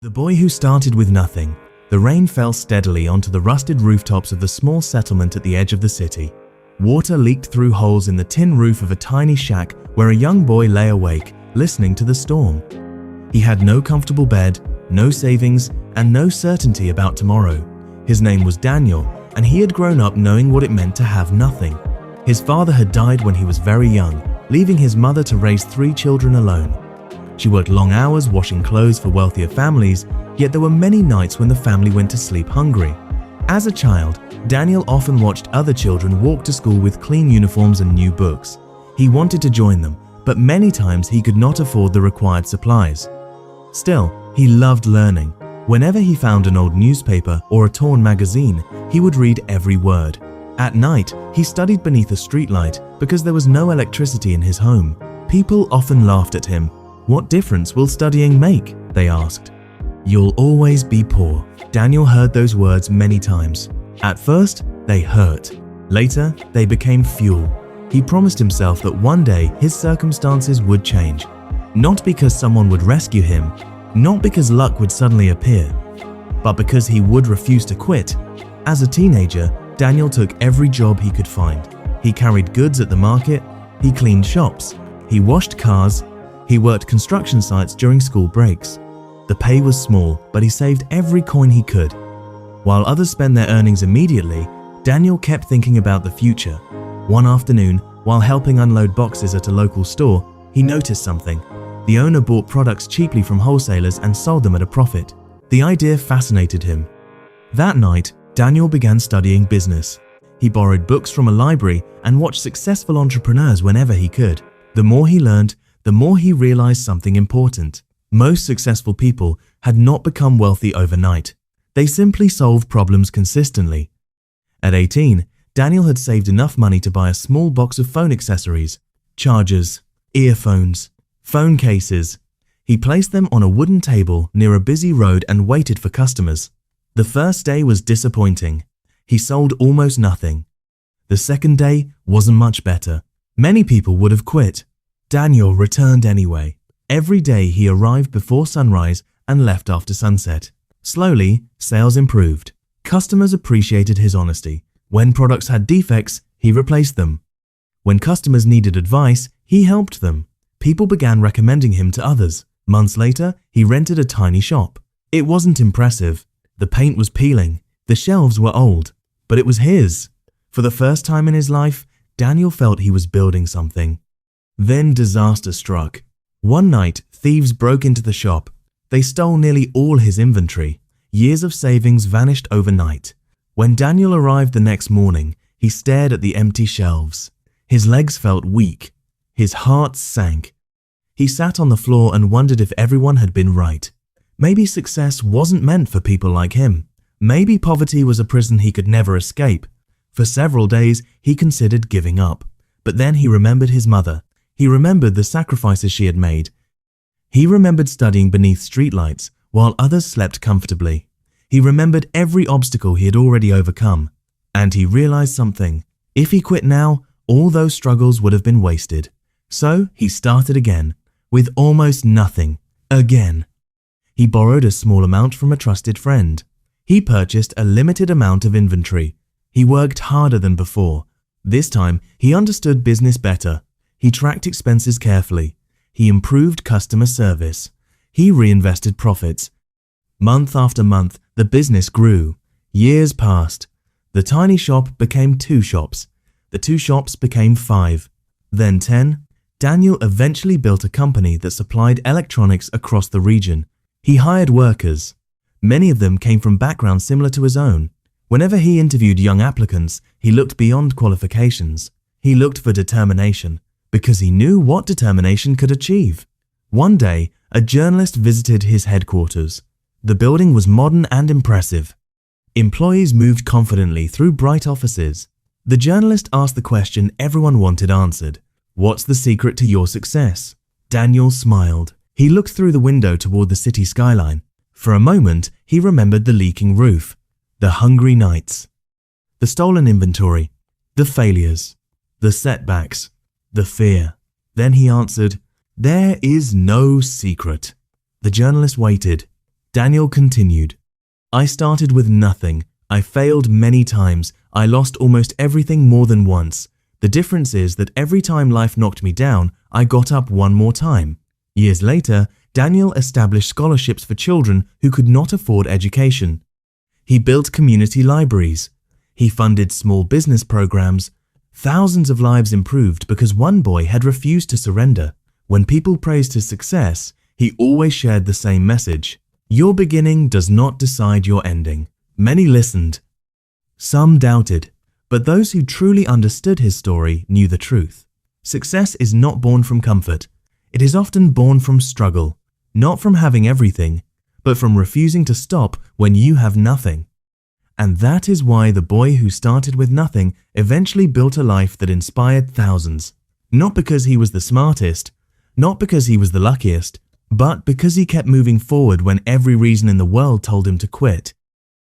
The boy who started with nothing. The rain fell steadily onto the rusted rooftops of the small settlement at the edge of the city. Water leaked through holes in the tin roof of a tiny shack where a young boy lay awake, listening to the storm. He had no comfortable bed, no savings, and no certainty about tomorrow. His name was Daniel, and he had grown up knowing what it meant to have nothing. His father had died when he was very young, leaving his mother to raise 3 children alone. She worked long hours washing clothes for wealthier families, yet there were many nights when the family went to sleep hungry. As a child, Daniel often watched other children walk to school with clean uniforms and new books. He wanted to join them, but many times he could not afford the required supplies. Still, he loved learning. Whenever he found an old newspaper or a torn magazine, he would read every word. At night, he studied beneath a streetlight because there was no electricity in his home. People often laughed at him. "What difference will studying make?" they asked. "You'll always be poor." Daniel heard those words many times. At first, they hurt. Later, they became fuel. He promised himself that one day his circumstances would change. Not because someone would rescue him, not because luck would suddenly appear, but because he would refuse to quit. As a teenager, Daniel took every job he could find. He carried goods at the market, he cleaned shops, he washed cars, he worked construction sites during school breaks. The pay was small, but he saved every coin he could. While others spent their earnings immediately, Daniel kept thinking about the future. One afternoon, while helping unload boxes at a local store, he noticed something. The owner bought products cheaply from wholesalers and sold them at a profit. The idea fascinated him. That night, Daniel began studying business. He borrowed books from a library and watched successful entrepreneurs whenever he could. The more he learned, the more he realized something important. Most successful people had not become wealthy overnight. They simply solved problems consistently. At 18, Daniel had saved enough money to buy a small box of phone accessories, chargers, earphones, phone cases. He placed them on a wooden table near a busy road and waited for customers. The first day was disappointing. He sold almost nothing. The second day wasn't much better. Many people would have quit. Daniel returned anyway. Every day he arrived before sunrise and left after sunset. Slowly, sales improved. Customers appreciated his honesty. When products had defects, he replaced them. When customers needed advice, he helped them. People began recommending him to others. Months later, he rented a tiny shop. It wasn't impressive. The paint was peeling. The shelves were old. But it was his. For the first time in his life, Daniel felt he was building something. Then disaster struck. One night, thieves broke into the shop. They stole nearly all his inventory. Years of savings vanished overnight. When Daniel arrived the next morning, he stared at the empty shelves. His legs felt weak. His heart sank. He sat on the floor and wondered if everyone had been right. Maybe success wasn't meant for people like him. Maybe poverty was a prison he could never escape. For several days, he considered giving up. But then he remembered his mother. He remembered the sacrifices she had made. He remembered studying beneath streetlights while others slept comfortably. He remembered every obstacle he had already overcome. And he realized something. If he quit now, all those struggles would have been wasted. So he started again, with almost nothing. Again. He borrowed a small amount from a trusted friend. He purchased a limited amount of inventory. He worked harder than before. This time, he understood business better. He tracked expenses carefully. He improved customer service. He reinvested profits. Month after month, the business grew. Years passed. The tiny shop became 2 shops. The 2 shops became 5. Then 10. Daniel eventually built a company that supplied electronics across the region. He hired workers. Many of them came from backgrounds similar to his own. Whenever he interviewed young applicants, he looked beyond qualifications. He looked for determination, because he knew what determination could achieve. One day, a journalist visited his headquarters. The building was modern and impressive. Employees moved confidently through bright offices. The journalist asked the question everyone wanted answered. "What's the secret to your success?" Daniel smiled. He looked through the window toward the city skyline. For a moment, he remembered the leaking roof, the hungry nights, the stolen inventory, the failures, the setbacks, the fear. Then he answered, "There is no secret." The journalist waited. Daniel continued. I started with nothing. I failed many times. I lost almost everything more than once. The difference is that every time life knocked me down, I got up one more time. Years later, Daniel established scholarships for children who could not afford education. He built community libraries. He funded small business programs. Thousands of lives improved because one boy had refused to surrender. When people praised his success, he always shared the same message. Your beginning does not decide your ending. Many listened. Some doubted. But those who truly understood his story knew the truth. Success is not born from comfort. It is often born from struggle, not from having everything, but from refusing to stop when you have nothing. And that is why the boy who started with nothing eventually built a life that inspired thousands. Not because he was the smartest, not because he was the luckiest, but because he kept moving forward when every reason in the world told him to quit.